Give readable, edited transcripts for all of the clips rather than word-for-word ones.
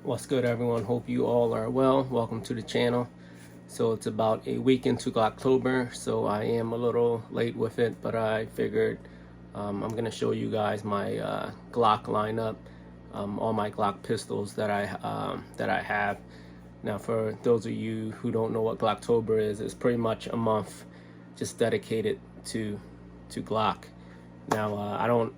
What's good, everyone? Hope you all are well. Welcome to the channel. So it's about a week into Glocktober, so I am a little late with it, but I figured I'm gonna show you guys my Glock lineup, all my Glock pistols that I have. Now, for those of you who don't know what Glocktober is, it's pretty much a month just dedicated to Glock. Now, I don't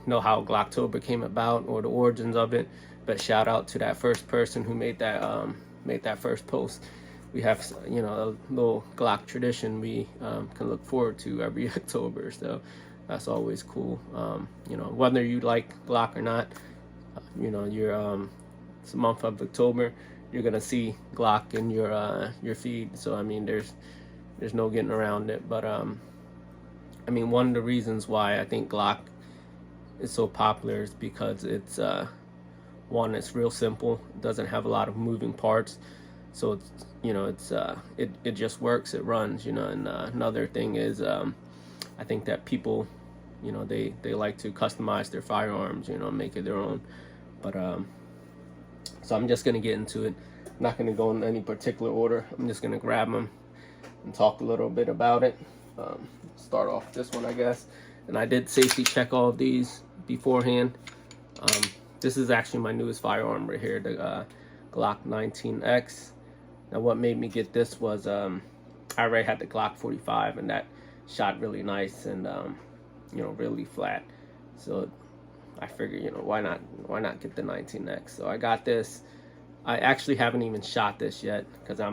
know how Glocktober came about or the origins of it, but shout out to that first person who made that first post. We have, you know, a little Glock tradition we can look forward to every October, so that's always cool. You know, whether you like Glock or not, you know, it's the month of October, you're gonna see Glock in your feed. So I mean, there's no getting around it. But I mean, one of the reasons why I think Glock is so popular is because it's one, it's real simple. It doesn't have a lot of moving parts, so it's, you know, it just works. It runs, you know. And another thing is, I think that people, you know, they like to customize their firearms, you know, make it their own. But so I'm just gonna get into it. I'm not gonna go in any particular order. I'm just gonna grab them and talk a little bit about it. Start off this one, I guess. And I did safety check all of these beforehand. This is actually my newest firearm right here, the Glock 19X. Now, what made me get this was I already had the Glock 45, and that shot really nice and you know, really flat. So I figured, you know, why not get the 19X? So I got this. I actually haven't even shot this yet because I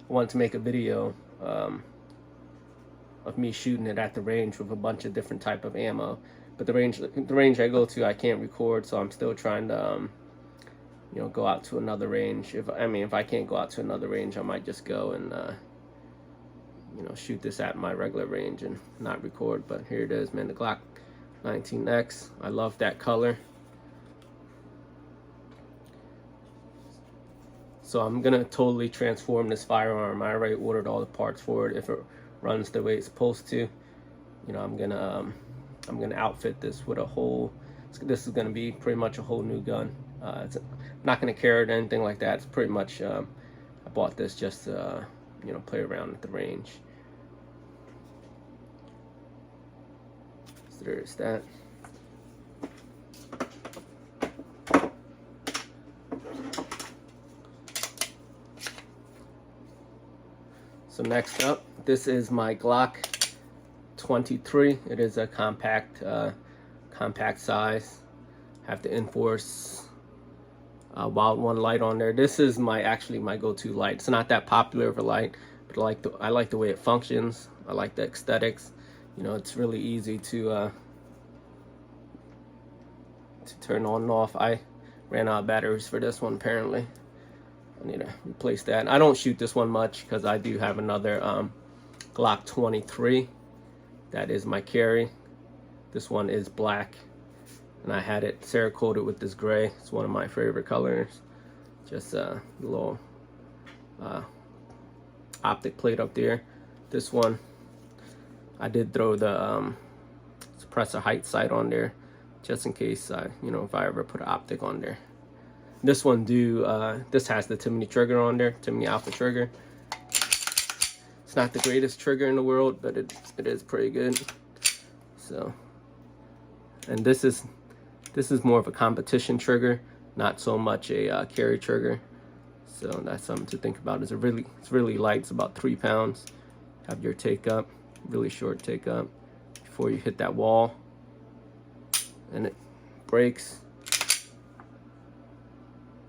wanted to make a video of me shooting it at the range with a bunch of different type of ammo. But the range I go to, I can't record, so I'm still trying to you know, go out to another range. If I can't go out to another range, I might just go and you know, shoot this at my regular range and not record. But here it is, man, the Glock 19X. I love that color. So I'm gonna totally transform this firearm. I already ordered all the parts for it. If it runs the way it's supposed to, you know, I'm gonna outfit this with a whole. This is gonna be pretty much a whole new gun. I'm not gonna carry it or anything like that. It's pretty much I bought this just to you know, play around at the range. So there's that. So next up, this is my Glock 23. It is a compact size. Have the Enforce Wild One light on there. This is actually my go-to light. It's not that popular of a light, but I like the way it functions. I like the aesthetics. You know, it's really easy to turn on and off. I ran out of batteries for this one apparently. I need to replace that. I don't shoot this one much because I do have another Glock 23. That is my carry. This one is black, and I had it Cerakoted with this gray. It's one of my favorite colors. Just a little optic plate up there. This one, I did throw the suppressor height sight on there, just in case you know, if I ever put an optic on there. This one this has the Timney trigger on there, Timney Alpha trigger. It's not the greatest trigger in the world, but it is pretty good. So, and this is more of a competition trigger, not so much a carry trigger. So that's something to think about. It's really light. It's about 3 pounds. Have your take up, really short take up before you hit that wall, and it breaks.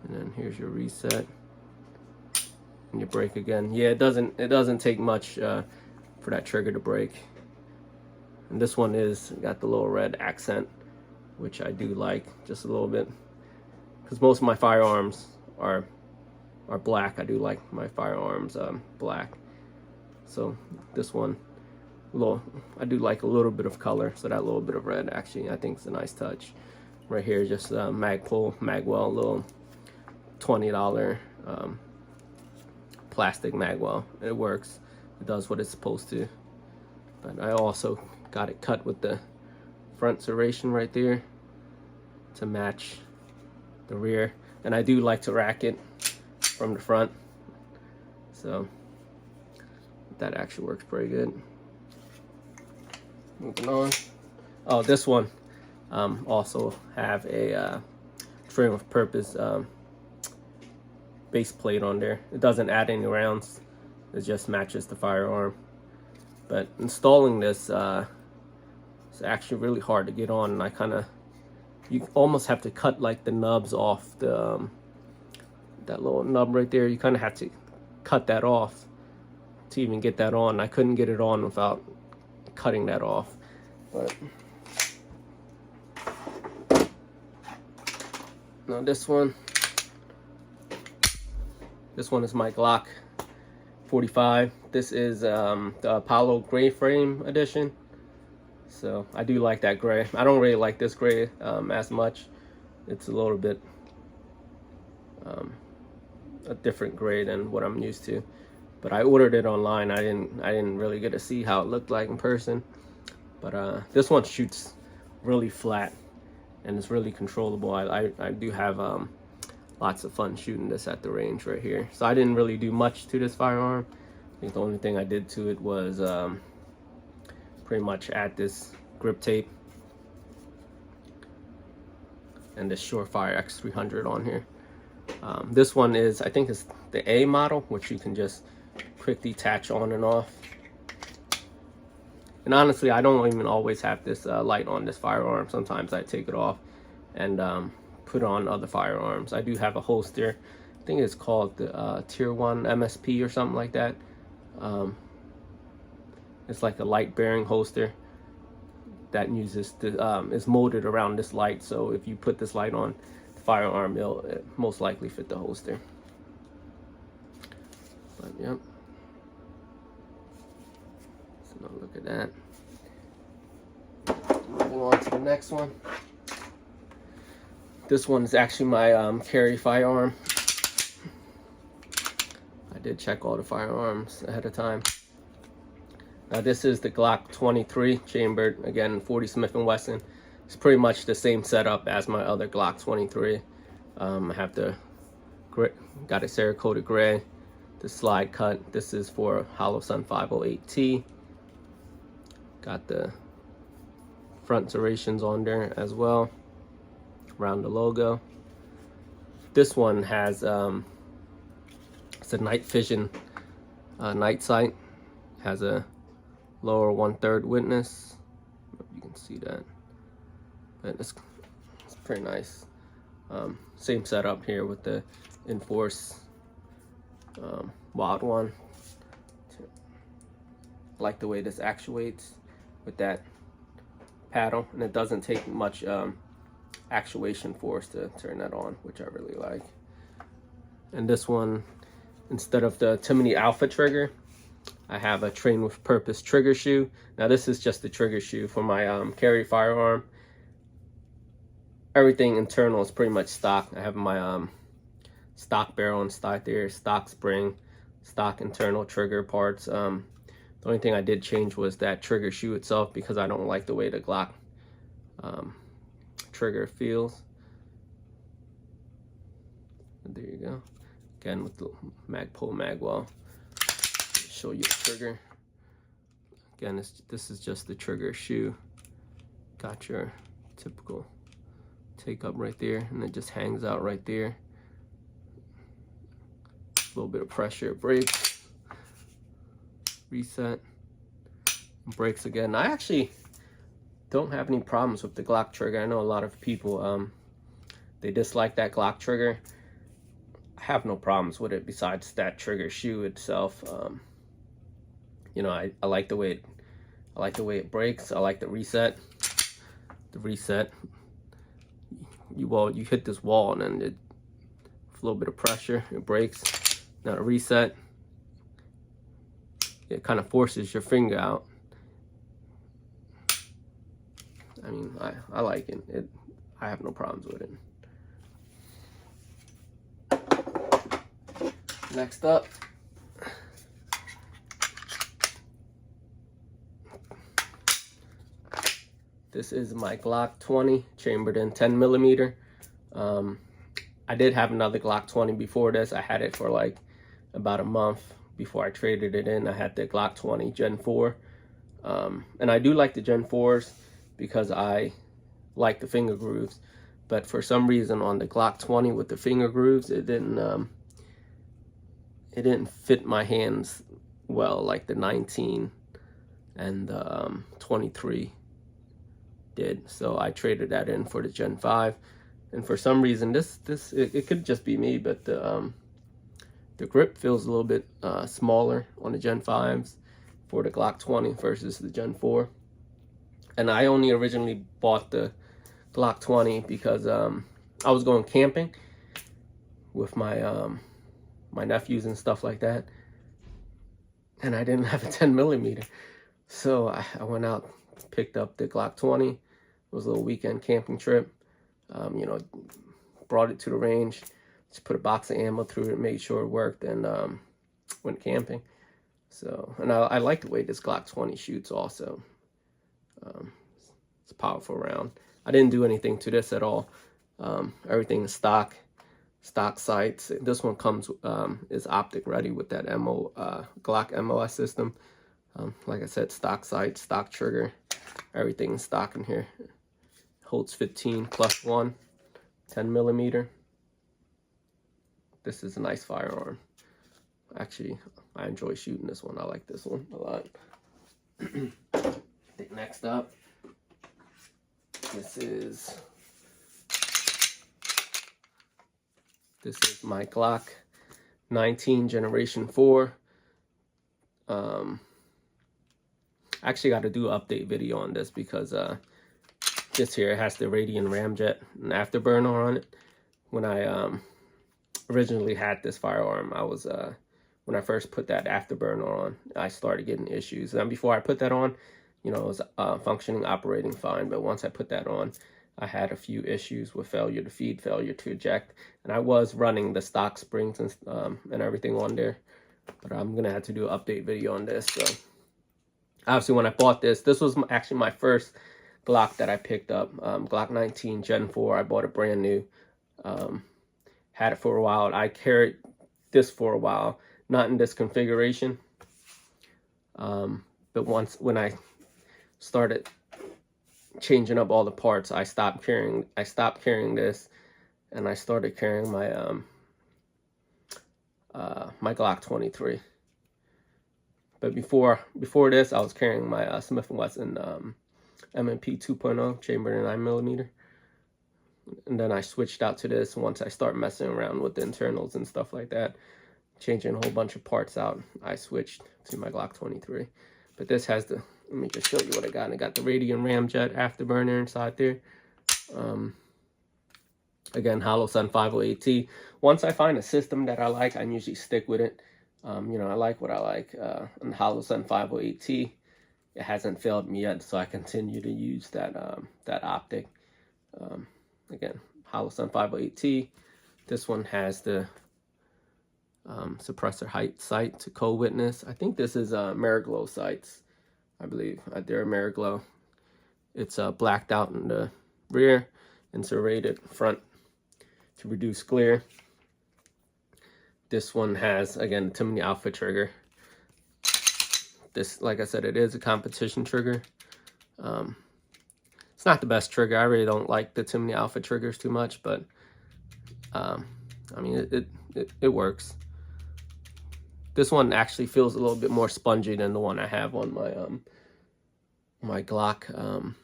And then here's your reset, and you break again. Yeah, it doesn't take much for that trigger to break. And this one got the little red accent, which I do like just a little bit, because most of my firearms are black. I do like my firearms black. So this one, I do like a little bit of color. So that little bit of red, actually, I think is a nice touch. Right here, just Magwell, little $20 plastic magwell. It works. It does what it's supposed to. But I also got it cut with the front serration right there to match the rear, and I do like to rack it from the front, so that actually works pretty good. Moving on. Oh, this one also have a trigger with purpose base plate on there. It doesn't add any rounds, it just matches the firearm. But installing this it's actually really hard to get on, and you almost have to cut like the nubs off the that little nub right there. You kind of have to cut that off to even get that on. I couldn't get it on without cutting that off. But now this one is my Glock 45. This is the Apollo gray frame edition, so I do like that gray. I don't really like this gray as much. It's a little bit a different gray than what I'm used to, but I ordered it online. I didn't really get to see how it looked like in person, but this one shoots really flat and it's really controllable. I do have lots of fun shooting this at the range right here. So I didn't really do much to this firearm. I think the only thing I did to it was pretty much add this grip tape and this Surefire X300 on here. This one is, I think it's the A model, which you can just quick detach on and off. And honestly, I don't even always have this light on this firearm. Sometimes I take it off and put on other firearms. I do have a holster. I think it's called the Tier 1 MSP or something like that. It's like a light bearing holster that uses the is molded around this light. So if you put this light on the firearm, it'll most likely fit the holster. But yep. So now look at that. Moving on to the next one. This one is actually my carry firearm. I did check all the firearms ahead of time. Now this is the Glock 23 chambered, again 40 Smith & Wesson. It's pretty much the same setup as my other Glock 23. I have the got a Cerakote gray, the slide cut. This is for Holosun 508T. Got the front serrations on there as well around the logo. This one has it's a night vision night sight. Has a lower 1/3 witness. You can see that, but it's pretty nice. Same setup here with the Enforce Wild One. I like the way this actuates with that paddle, and it doesn't take much actuation force to turn that on, which I really like. And this one, instead of the Timony Alpha trigger, I have a Train with Purpose trigger shoe. Now this is just the trigger shoe for my carry firearm. Everything internal is pretty much stock. I have my stock barrel and stock there, stock spring, stock internal trigger parts. The only thing I did change was that trigger shoe itself, because I don't like the way the Glock trigger feels. And there you go. Again with the Magpul Magwell. Show you the trigger. Again, this is just the trigger shoe. Got your typical take up right there, and it just hangs out right there. A little bit of pressure, brakes, reset, brakes again. I actually don't have any problems with the Glock trigger. I know a lot of people they dislike that Glock trigger. I have no problems with it besides that trigger shoe itself. You know, I like the way it breaks. I like the reset. The reset. You hit this wall, and then with a little bit of pressure, it breaks. Now the reset, it kind of forces your finger out. I mean, I like it. I have no problems with it. Next up, this is my Glock 20 chambered in 10mm. I did have another Glock 20 before this. I had it for like about a month before I traded it in. I had the Glock 20 Gen 4. And I do like the Gen 4s because I like the finger grooves. But for some reason on the Glock 20 with the finger grooves, it didn't fit my hands well like the 19 and the 23 did. So I traded that in for the Gen 5. And for some reason, it could just be me, but the grip feels a little bit smaller on the Gen 5s for the Glock 20 versus the Gen 4. And I only originally bought the Glock 20 because I was going camping with my my nephews and stuff like that, and I didn't have a 10mm. So I went out, picked up the Glock 20. It was a little weekend camping trip. You know, brought it to the range, just put a box of ammo through it, made sure it worked, and went camping. So, and I like the way this Glock 20 shoots also. It's a powerful round. I didn't do anything to this at all. Everything is stock sights. This one comes is optic ready with that Glock MOS system. Like I said, stock sights, stock trigger, everything is stock in here. Holds 15 plus 1, 10mm. This is a nice firearm. Actually, I enjoy shooting this one. I like this one a lot. I think next up, this is my Glock 19 Generation 4. Actually got to do an update video on this because this here has the Radian Ramjet and afterburner on it. When I originally had this firearm, I was when I first put that afterburner on, I started getting issues. And before I put that on, you know, it was functioning, operating fine. But once I put that on, I had a few issues with failure to feed, failure to eject, and I was running the stock springs and everything on there. But I'm gonna have to do an update video on this. So obviously, when I bought this was actually my first Glock that I picked up. Glock 19 Gen 4. I bought it brand new. Had it for a while. I carried this for a while, not in this configuration. But when I started changing up all the parts, I stopped carrying this, and I started carrying my my Glock 23. But before this, I was carrying my Smith & Wesson M&P 2.0 chambered in 9mm. And then I switched out to this once I start messing around with the internals and stuff like that, changing a whole bunch of parts out. I switched to my Glock 23. But this has the, let me just show you what I got. And I got the Radian Ramjet afterburner inside there. Again, Holosun 508T. Once I find a system that I like, I usually stick with it. You know, I like what I like. And Holosun 508T, it hasn't failed me yet, so I continue to use that that optic. Again, Holosun 508T. This one has the suppressor height sight to co-witness. I think this is Mariglow sights, I believe. They're Mariglow. It's blacked out in the rear and serrated front to reduce glare. This one has, again, Timney Alpha trigger. This, like I said, it is a competition trigger. It's not the best trigger. I really don't like the Timney Alpha triggers too much, but I mean, it works. This one actually feels a little bit more spongy than the one I have on my my Glock.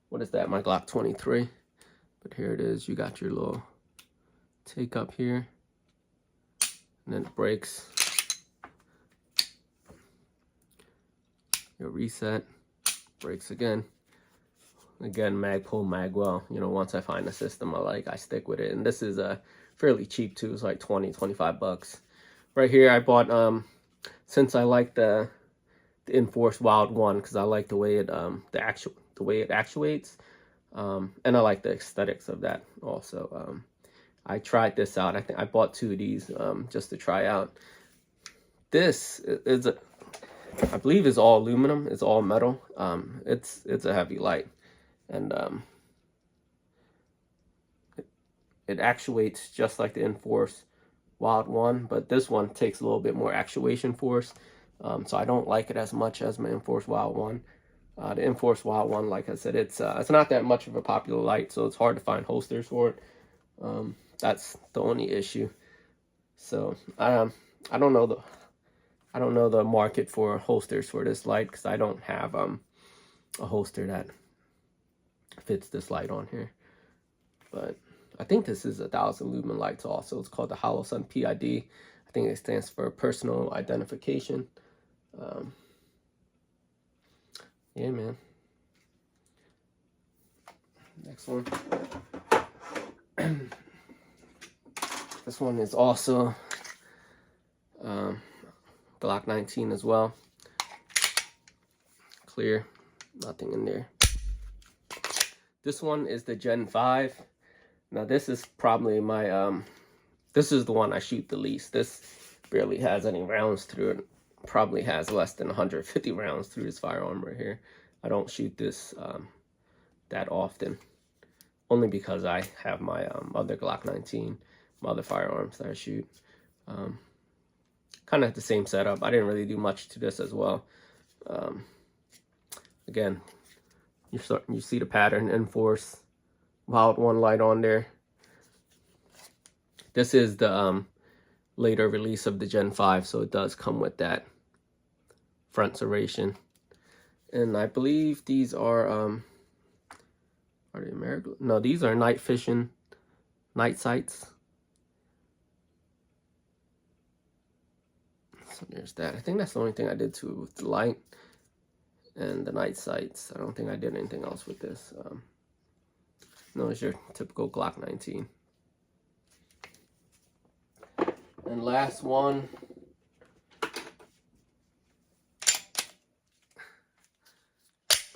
What is that? My Glock 23. But here it is. You got your little take up here, and then it breaks. Your reset, breaks again. Again, mag pull, mag well. You know, once I find a system I like, I stick with it. And this is fairly cheap too. It's like 20-25 bucks. Right here, I bought since I like the Enforced Wild 1 because I like the way it the way it actuates, and I like the aesthetics of that also. I tried this out. I think I bought 2 of these just to try out. This is I believe is all aluminum. It's all metal. It's a heavy light, and it actuates just like the Enforce Wild One, but this one takes a little bit more actuation force. So I don't like it as much as my Enforce Wild One. The Enforce Wild One, like I said, it's not that much of a popular light, so it's hard to find holsters for it. That's the only issue. So I don't know the market for holsters for this light, because I don't have a holster that fits this light on here. But I think this is 1,000 lumen lights also. It's called the Holosun PID. I think it stands for personal identification. Yeah, man. Next one. This one is also Glock 19 as well. Clear, nothing in there. This one is the Gen 5. Now this is probably my this is the one I shoot the least. This barely has any rounds through it. Probably has less than 150 rounds through this firearm right here. I don't shoot this that often, only because I have my other Glock 19, my other firearms that I shoot. Kind of the same setup. I didn't really do much to this as well. Again, you see the pattern, Enforce Wild One light on there. This is the later release of the Gen 5, so it does come with that front serration. And I believe these are they American? No, these are night fishing night sights. So there's that. I think that's the only thing I did to it with the light and the night sights. I don't think I did anything else with this. No, it's your typical Glock 19. And last one.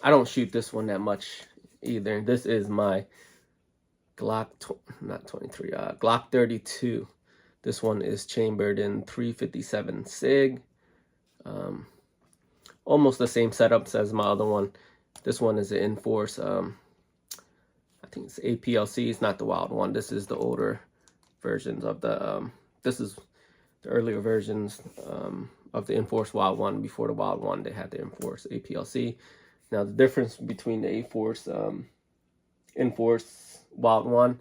I don't shoot this one that much either. This is my Glock, not 23, Glock 32. This one is chambered in 357 SIG. Almost the same setups as my other one. This one is an Enforce, I think it's APLC. It's not the Wild One. This is the older versions of the, this is the earlier versions of the Enforce Wild One. Before the Wild One, they had the Enforce APLC. Now, the difference between the Enforce Wild One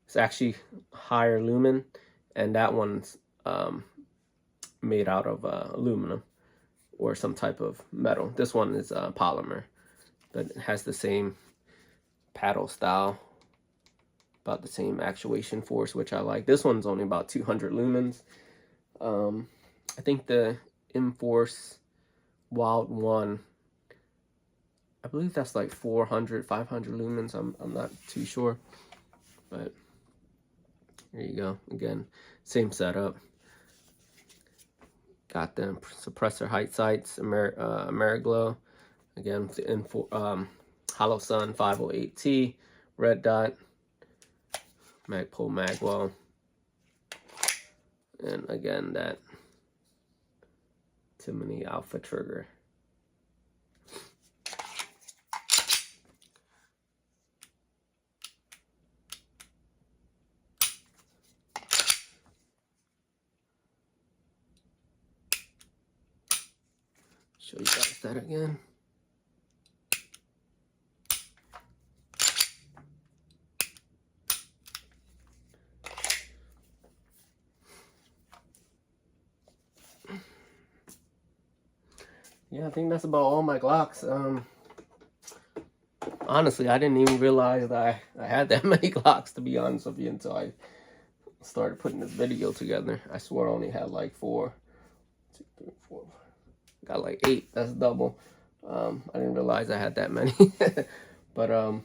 is actually higher lumen, and that one's made out of aluminum or some type of metal. This one is polymer, but it has the same paddle style, about the same actuation force, which I like. This one's only about 200 lumens. I think the Enforce Wild One, I believe that's like 400, 500 lumens. I'm not too sure, but there you go. Again, same setup. Got the suppressor height sights, Ameriglow. Again, the Holosun 508T, red dot, Magpul Magwell, and again that Timony Alpha trigger. Show you guys that again. Yeah, I think that's about all my Glocks. Honestly, I didn't even realize that I had that many Glocks, to be honest with you, until I started putting this video together. I swore I only had like 4. 2, 3, 4. Got like 8. That's double. I didn't realize I had that many. But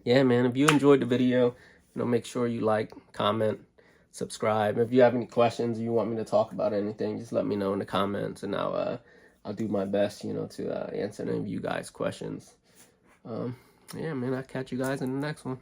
yeah, man, if you enjoyed the video, make sure you like, comment, subscribe. If you have any questions, you want me to talk about anything, just let me know in the comments, and I'll do my best, to answer any of you guys' questions. Yeah, man, I'll catch you guys in the next one.